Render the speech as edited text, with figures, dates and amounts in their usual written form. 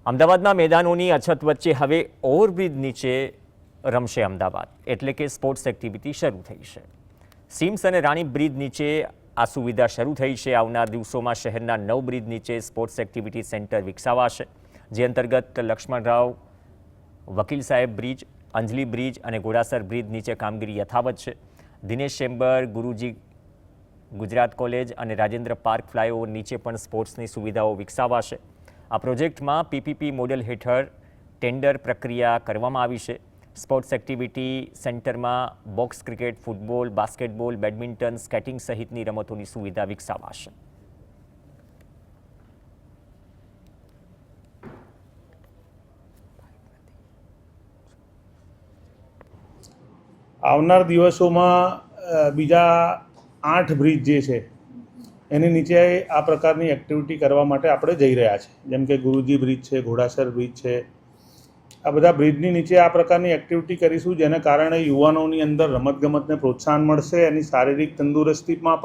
અમદાવાદમાં મેદાનોની અછત વચ્ચે હવે ઓવરબ્રિજ નીચે રમશે અમદાવાદ, એટલે કે સ્પોર્ટ્સ એક્ટિવિટી શરૂ થઈ છે. સિમ્સ અને રાણી બ્રિજ નીચે આ સુવિધા શરૂ થઈ છે. આવનાર દિવસોમાં શહેરના 9 બ્રિજ નીચે સ્પોર્ટ્સ એક્ટિવિટી સેન્ટર વિકસાવાશે, જે અંતર્ગત લક્ષ્મણરાવ વકીલ સાહેબ બ્રિજ, અંજલી બ્રિજ અને ઘોડાસર બ્રિજ નીચે કામગીરી યથાવત છે. દિનેશ ચેમ્બર, ગુરુજી ગુજરાત કોલેજ અને રાજેન્દ્ર પાર્ક ફ્લાયઓવર નીચે પણ સ્પોર્ટ્સની સુવિધાઓ વિકસાવાશે. આ પ્રોજેક્ટમાં પીપીપી મોડેલ હેઠળ ટેન્ડર પ્રક્રિયા કરવામાં આવી છે. સ્પોર્ટ્સ એક્ટિવિટી સેન્ટરમાં box cricket, football, basketball, badminton, skating સહિતની રમતોની સુવિધા વિકસાવાશે. આવનાર દિવસોમાં બીજા 8 બ્રિજ જે છે એની નીચે આ પ્રકારની એક્ટિવિટી કરવા માટે આપણે જઈ રહ્યા છીએ. જેમ કે ગુરુજી બ્રિજ છે, ઘોડાસર બ્રિજ છે, આ બધા બ્રિજની નીચે આ પ્રકારની એક્ટિવિટી કરીશું, જેને કારણે યુવાનોની અંદર રમતગમતને પ્રોત્સાહન મળશે, એની શારીરિક તંદુરસ્તીમાં